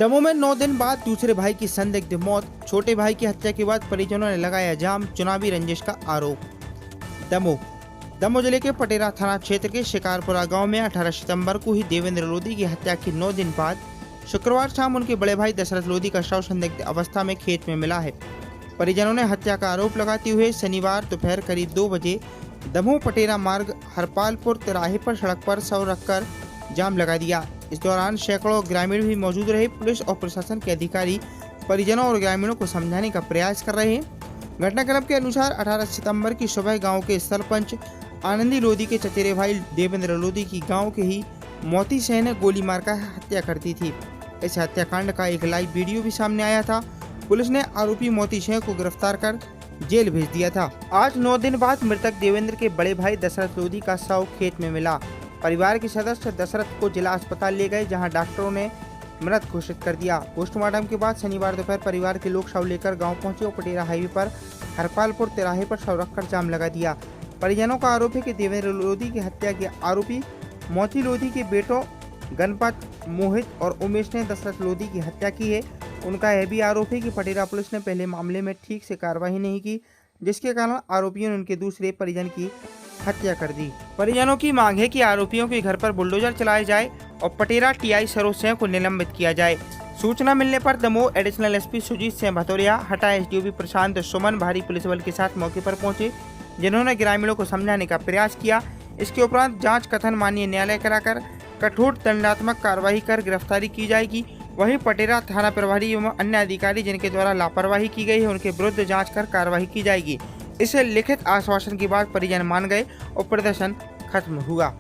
दमोह में 9 दिन बाद दूसरे भाई की संदिग्ध मौत। छोटे भाई की हत्या के बाद परिजनों ने लगाया जाम, चुनावी रंजिश का आरोप। दमोह जिले के पटेरा थाना क्षेत्र के शिकारपुरा गांव में 18 सितंबर को ही देवेंद्र लोधी की हत्या के 9 दिन बाद शुक्रवार शाम उनके बड़े भाई दशरथ लोधी का शव संदिग्ध अवस्था में खेत में मिला है। परिजनों ने हत्या का आरोप लगाते हुए शनिवार दोपहर करीब 2 बजे दमोह पटेरा मार्ग हरपालपुर तिराहे पर सड़क पर शव रखकर जाम लगा दिया। इस दौरान सैकड़ों ग्रामीण भी मौजूद रहे। पुलिस और प्रशासन के अधिकारी परिजनों और ग्रामीणों को समझाने का प्रयास कर रहे हैं। घटनाक्रम के अनुसार 18 सितंबर की सुबह गांव के सरपंच आनंदी लोधी के चचेरे भाई देवेंद्र लोधी की गांव के ही मोती सिंह ने गोली मारकर हत्या कर दी थी। इस हत्याकांड का एक लाइव वीडियो भी सामने आया था। पुलिस ने आरोपी मोती सिंह को गिरफ्तार कर जेल भेज दिया था। आज 9 दिन बाद मृतक देवेंद्र के बड़े भाई दशरथ लोधी का शव खेत में मिला। परिवार के सदस्य दशरथ को जिला अस्पताल ले गए, जहां डॉक्टरों ने मृत घोषित कर दिया। पोस्टमार्टम के बाद शनिवार दोपहर परिवार के लोग शव लेकर गांव पहुंचे और पटेरा हाईवे पर हरपालपुर तिराहे पर शव रखकर जाम लगा दिया। परिजनों का आरोप है कि देवेंद्र लोधी की हत्या के आरोपी मोती लोधी के बेटों गणपत, मोहित और उमेश ने दशरथ लोधी की हत्या की है। उनका यह भी आरोप है कि पटेरा पुलिस ने पहले मामले में ठीक से कार्रवाई नहीं की, जिसके कारण आरोपियों ने उनके दूसरे परिजन की हत्या कर दी। परिजनों की मांग है कि आरोपियों के घर पर बुलडोजर चलाए जाए और पटेरा टीआई सरोज सिंह को निलंबित किया जाए। सूचना मिलने पर दमोह एडिशनल एसपी सुजीत सिंह भतौरिया, हटा एसडीओपी प्रशांत सुमन भारी पुलिस बल के साथ मौके पर पहुंचे, जिन्होंने ग्रामीणों को समझाने का प्रयास किया। इसके उपरांत जांच कथन माननीय न्यायालय कराकर कठोर दंडात्मक कार्रवाई कर गिरफ्तारी की जाएगी। वहीं पटेरा थाना प्रभारी एवं अन्य अधिकारी जिनके द्वारा लापरवाही की गई है, उनके विरुद्ध जांच कर कार्रवाई की जाएगी। इसे लिखित आश्वासन के बाद परिजन मान गए और प्रदर्शन खत्म हुआ।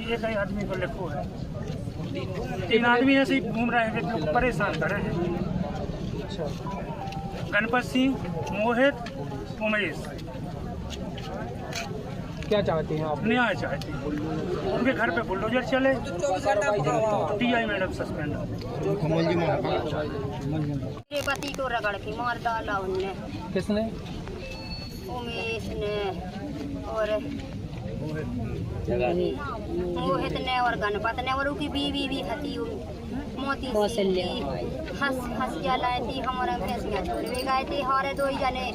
ये कई आदमी को लिखो है, 3 आदमी ऐसे ही घूम रहे हैं जो परेशान कर रहे हैं। गणपत सिंह, मोहित, उमेश। क्या चाहते हैं आप? न्याय चाहते हैं, उनके घर पे बुलडोजर चले, टीआई मैडम सस्पेंड। मेरे पति को रगड़ के मार डाला उनने। किसने? उमेश ने और मोहित ने और गणपत ने, और उनकी बीवी भी हती मोती हंस जलाए थी। हमारे भैंसियाँ छोड़ भी गए थे, हमारे 2 जने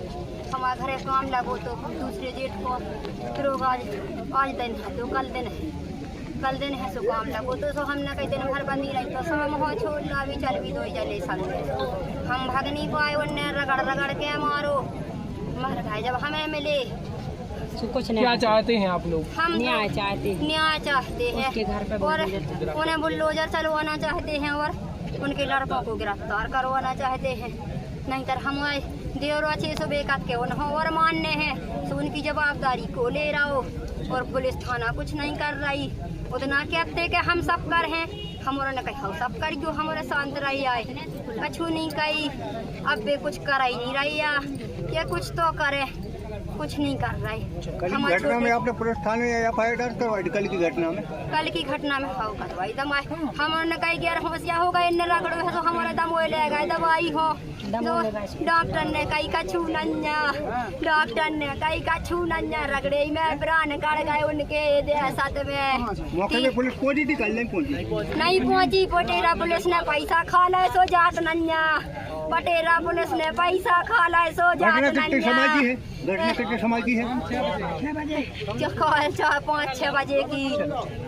हमारे घरे काम लगो तो दूसरे जेठ को फिर आज दिन है तो कल दिन है सो काम लगो तो हमने कई दिन भर बंदी रही तो सब हो छोड़ना भी चल भी 2 जने संग हम भाग नहीं पाए। उन्हें रगड़ के मारो मर गए। जब हमें मिले कुछ नहीं। क्या चाहते हैं आप लोग? हम न्याय चाहते हैं उसके घर पे और उन्हें बुलडोजर चलवाना चाहते हैं और उनके लड़कों को गिरफ्तार करवाना चाहते हैं। नहीं तो हमारे देवरा 600 बेकत के उन्होंने और मानने हैं तो उनकी जवाबदारी को ले रहा हो और पुलिस थाना कुछ नहीं कर रही। उतना कहते कि हम सब कर हैं, हमारे ने कहा सब कर क्यों हमारे शांत रही आए कछु नहीं कही। अब वे कुछ कर ही नहीं रही या कुछ तो करे, कुछ नहीं कर रहे। घटना में आपने पुलिस थाने एफआईआर दर्ज करवाई? कल की घटना में हाउ करवाई दवाई हमने कही गैर होशिया हो गए, रगड़ो है तो हमारे दम ले गए दवाई हो। डॉक्टर ने कही कछु नन्या, डॉक्टर ने कही कछु नन्या रगड़े में प्राण काट गए उनके साथ में। मौके पे पुलिस पहुंची थी? कल नहीं पहुंची पटेरा पुलिस ने पैसा खा ले सो जाट नन्या पटेरा पुलिस ने पैसा खा लाए सो घटना जात कितने समय की है? घटना कितने समय की है? 5-6 बजे की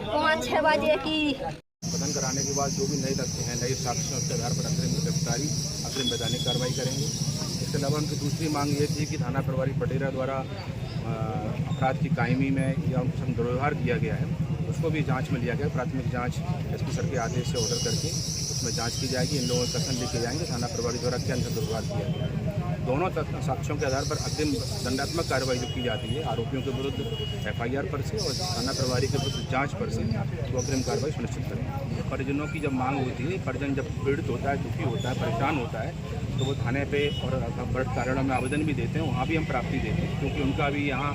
5-6 बजे की। कथन कराने के बाद जो भी नए तथ्य हैं, नए साक्ष्यों के आधार पर अग्रिम गिरफ्तारी, अग्रिम वैधानिक कार्रवाई करेंगे। इसके अलावा उनकी दूसरी मांग ये थी कि थाना प्रभारी पटेरा द्वारा अपराध की कायमी में या उनके संग दुर्व्यवहार किया गया है, उसको भी जांच में लिया गया। प्राथमिक जांच एसपी सर के आदेश से ऑर्डर करके उसमें जांच की जाएगी। इन लोगों के कथन लिखे जाएंगे थाना प्रभारी द्वारा क्या अंदर दुर्व्यवहार किया गया है। दोनों साक्ष्यों के आधार पर अग्रिम दंडात्मक कार्रवाई जो की जाती है आरोपियों के विरुद्ध FIR पर से और थाना प्रभारी के विरुद्ध जांच पर से वो अग्रिम कार्रवाई सुनिश्चित करेंगे। परिजनों की जब मांग होती है, परिजन जब पीड़ित होता है, दुखी होता है, परेशान होता है, तो वो थाने पे और बड़े कार्यालयों में आवेदन भी देते हैं, वहाँ भी हम प्राप्ति देते हैं। क्योंकि उनका भी यहाँ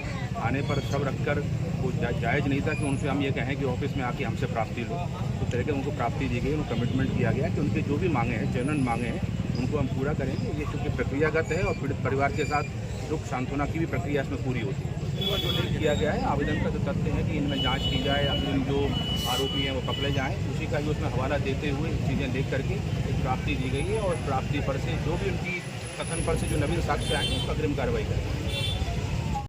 आने पर शव रखकर वो जायज़ नहीं था कि उनसे हम ये कहें कि ऑफिस में आके हमसे प्राप्ति लो। तो तरह के उनको प्राप्ति दी गई, उनको कमिटमेंट किया गया कि उनके जो भी मांगे हैं, जेन्युइन मांगे हैं, उनको हम पूरा करेंगे। ये चूँकि प्रक्रियागत है और पीड़ित परिवार के साथ दुख सांत्वना की भी प्रक्रिया इसमें पूरी होती है। और जो लिंक किया गया है आवेदन का जो तथ्य है कि इनमें जांच की जाए, अग्रिम जो आरोपी हैं वो पकड़े जाएँ, उसी का भी उसमें हवाला देते हुए चीज़ें देख करके एक प्राप्ति दी गई है। और प्राप्ति पर से जो भी उनकी कथन पर से जो नवीन साक्ष्य आएंगे उसका अग्रिम कार्रवाई करेंगे।